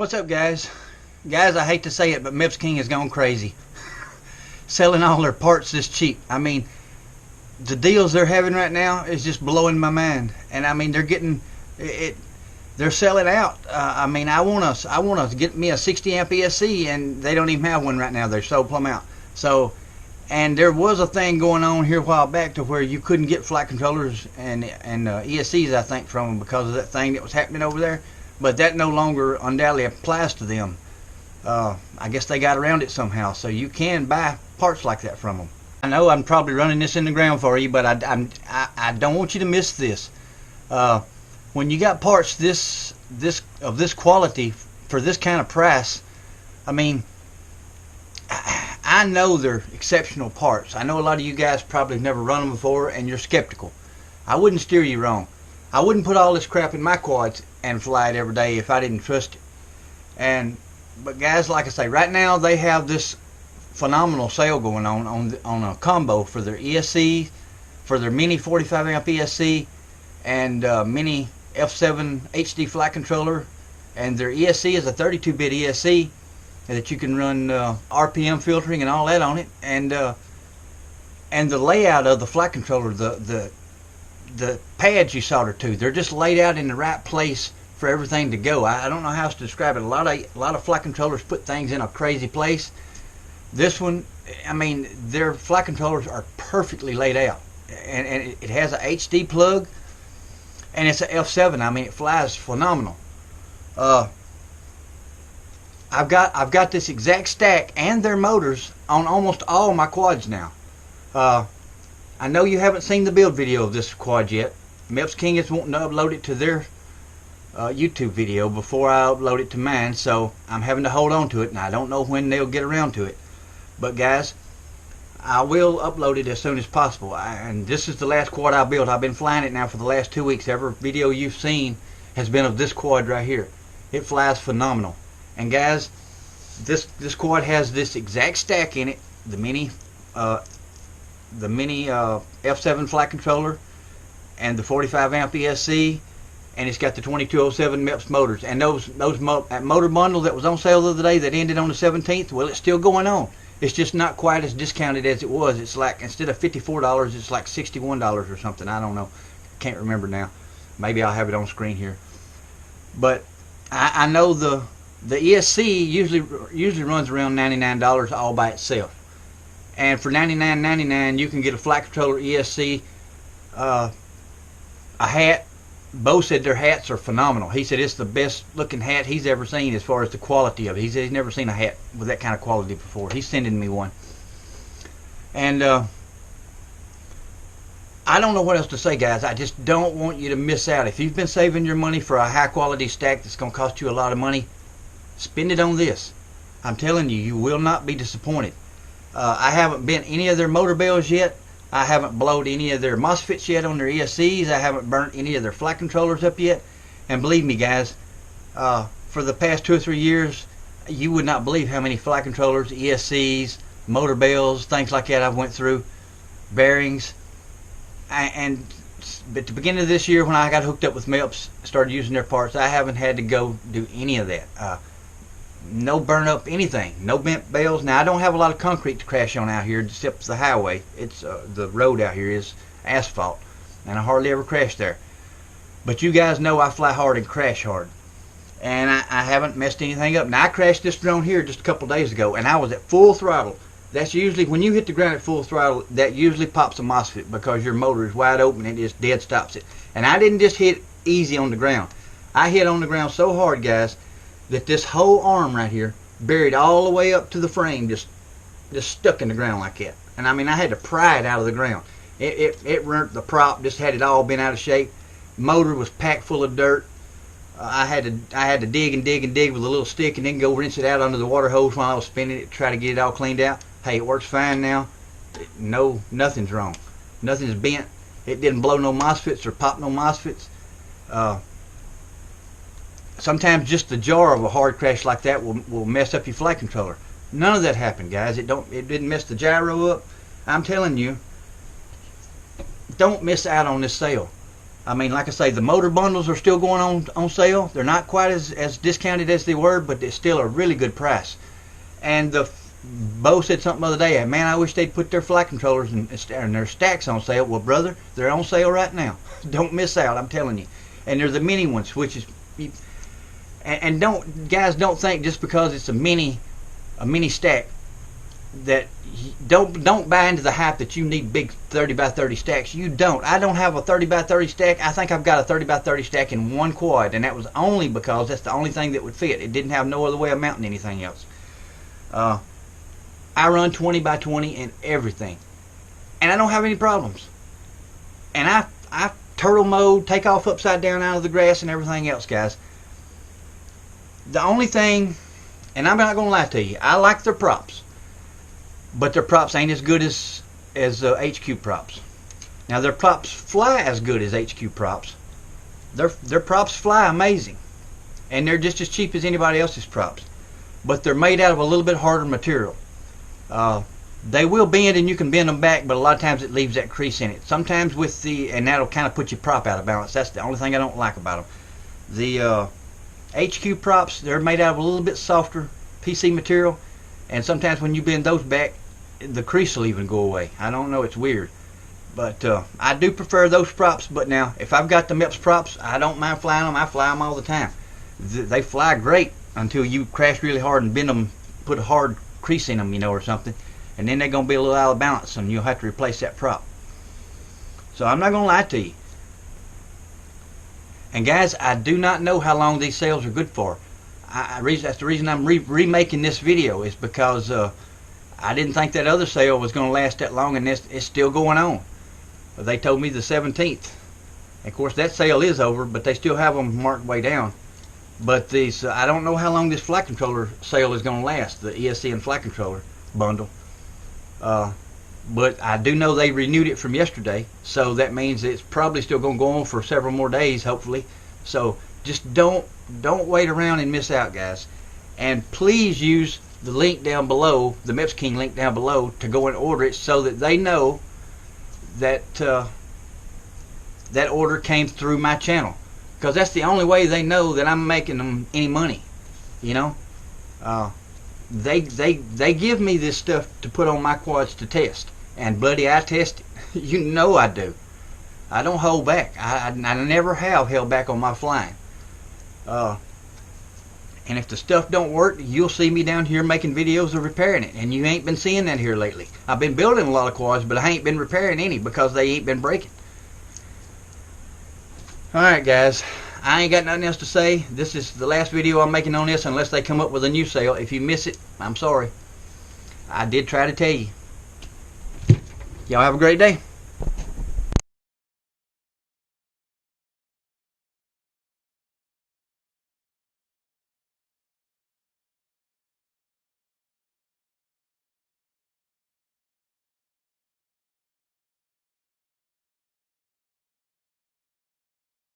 What's up, guys? Guys, I hate to say it, but Mips King has gone crazy. Selling all their parts this cheap. I mean, the deals they're having right now is just blowing my mind. And I mean, they're getting it. They're selling out. I mean, I want to get me a 60 amp ESC, and they don't even have one right now. They're so plumb out. So, and there was a thing going on here a while back to where you couldn't get flight controllers and ESCs, I think, from them because of that thing that was happening over there. But that no longer undoubtedly applies to them. I guess they got around it somehow, so you can buy parts like that from them. I know I'm probably running this in the ground for you, but I don't want you to miss this. When you got parts this quality for this kind of price, I mean, I know they're exceptional parts. I know a lot of you guys probably have never run them before, and you're skeptical. I wouldn't steer you wrong. I wouldn't put all this crap in my quads and fly it every day if I didn't trust it. But guys, like I say, right now they have this phenomenal sale going on a combo for their ESC, for their mini 45 amp ESC, and mini F7 HD flight controller, and their ESC is a 32-bit ESC that you can run RPM filtering and all that on it, and the layout of the flight controller, the pads you solder to, they're just laid out in the right place for everything to go. I don't know how else to describe it. A lot of flight controllers put things in a crazy place. This one, I mean, their flight controllers are perfectly laid out, and it has a HD plug, and it's a F7. I mean, it flies phenomenal. I've got this exact stack and their motors on almost all my quads now. I know you haven't seen the build video of this quad yet. Mips King is wanting to upload it to their YouTube video before I upload it to mine, so I'm having to hold on to it, and I don't know when they'll get around to it. But guys, I will upload it as soon as possible. And this is the last quad I built. I've been flying it now for the last 2 weeks. Every video you've seen has been of this quad right here. It flies phenomenal. And guys, this quad has this exact stack in it, the mini F7 flight controller and the 45 amp ESC, and it's got the 2207 Mips motors. And that motor bundle that was on sale the other day that ended on the 17th, well, it's still going on. It's just not quite as discounted as it was. It's like, instead of $54, it's like $61 or something. I don't know. Can't remember now. Maybe I'll have it on screen here. But I know the ESC usually runs around $99 all by itself. And for $99.99 you can get a flight controller, ESC, a hat. Bo said their hats are phenomenal. He said it's the best looking hat he's ever seen as far as the quality of it. He said he's never seen a hat with that kind of quality before. He's sending me one. And I don't know what else to say, guys. I just don't want you to miss out. If you've been saving your money for a high quality stack that's going to cost you a lot of money, spend it on this. I'm telling you, you will not be disappointed. I haven't bent any of their motor bells yet. I haven't blowed any of their MOSFETs yet on their ESCs. I haven't burnt any of their flight controllers up yet. And believe me, guys, for the past 2 or 3 years, you would not believe how many flight controllers, ESCs, motor bells, things like that I've went through, bearings. But at the beginning of this year, when I got hooked up with Mips, started using their parts, I haven't had to go do any of that. No burn up anything, no bent bells. Now I don't have a lot of concrete to crash on out here except the highway. It's the road out here is asphalt, and I hardly ever crash there. But you guys know I fly hard and crash hard, and I haven't messed anything up. Now I crashed this drone here just a couple days ago, and I was at full throttle. That's usually when you hit the ground at full throttle, that usually pops a MOSFET because your motor is wide open and it just dead stops it. And I didn't just hit easy on the ground. I hit on the ground so hard, guys, that this whole arm right here, buried all the way up to the frame, just stuck in the ground like that. And I mean, I had to pry it out of the ground. It rent the prop, just had it all bent out of shape. Motor was packed full of dirt. I had to dig and dig and dig with a little stick, and then go rinse it out under the water hose while I was spinning it, try to get it all cleaned out. Hey, it works fine now. No, nothing's wrong. Nothing's bent. It didn't blow no MOSFETs or pop no MOSFETs. Sometimes just the jar of a hard crash like that will mess up your flight controller. None of that happened, guys. It didn't mess the gyro up. I'm telling you, don't miss out on this sale. I mean, like I say, the motor bundles are still going on sale. They're not quite as discounted as they were, but they're still a really good price. And Bo said something the other day, man, I wish they'd put their flight controllers and their stacks on sale. Well, brother, they're on sale right now. Don't miss out, I'm telling you. And they're the mini ones, which is, and don't think just because it's a mini stack that don't buy into the hype that you need big 30 by 30 stacks. You don't. I don't have a 30 by 30 stack. I think I've got a 30 by 30 stack in one quad, and that was only because that's the only thing that would fit. It didn't have no other way of mounting anything else. I run 20 by 20 in everything, and I don't have any problems. And I turtle mode, take off upside down out of the grass and everything else, guys. The only thing, and I'm not gonna lie to you, I like their props, but their props ain't as good as HQ props. Now their props fly as good as HQ props. Their props fly amazing, and they're just as cheap as anybody else's props. But they're made out of a little bit harder material. They will bend, and you can bend them back, but a lot of times it leaves that crease in it. Sometimes and that'll kind of put your prop out of balance. That's the only thing I don't like about them. The HQ props, they're made out of a little bit softer PC material, and sometimes when you bend those back, the crease will even go away. I don't know, it's weird. But I do prefer those props. But now, if I've got the Mepps props, I don't mind flying them. I fly them all the time. They fly great until you crash really hard and bend them, put a hard crease in them, or something, and then they're going to be a little out of balance, and you'll have to replace that prop. So I'm not going to lie to you. And guys, I do not know how long these sales are good for. That's the reason I'm remaking this video, is because I didn't think that other sale was going to last that long, and it's still going on. They told me the 17th. Of course, that sale is over, but they still have them marked way down. But I don't know how long this flight controller sale is going to last, the ESC flight controller bundle. But I do know they renewed it from yesterday, so that means it's probably still going to go on for several more days, hopefully. So just don't wait around and miss out, guys. And please use the link down below, the Mepps King link down below, to go and order it, so that they know that that order came through my channel. Because that's the only way they know that I'm making them any money. They give me this stuff to put on my quads to test, and buddy, I test it. You know I do. I don't hold back. I never have held back on my flying. And if the stuff don't work, you'll see me down here making videos of repairing it, and you ain't been seeing that here lately. I've been building a lot of quads, but I ain't been repairing any because they ain't been breaking. Alright guys, I ain't got nothing else to say. This is the last video I'm making on this unless they come up with a new sale. If you miss it, I'm sorry. I did try to tell you. Y'all have a great day.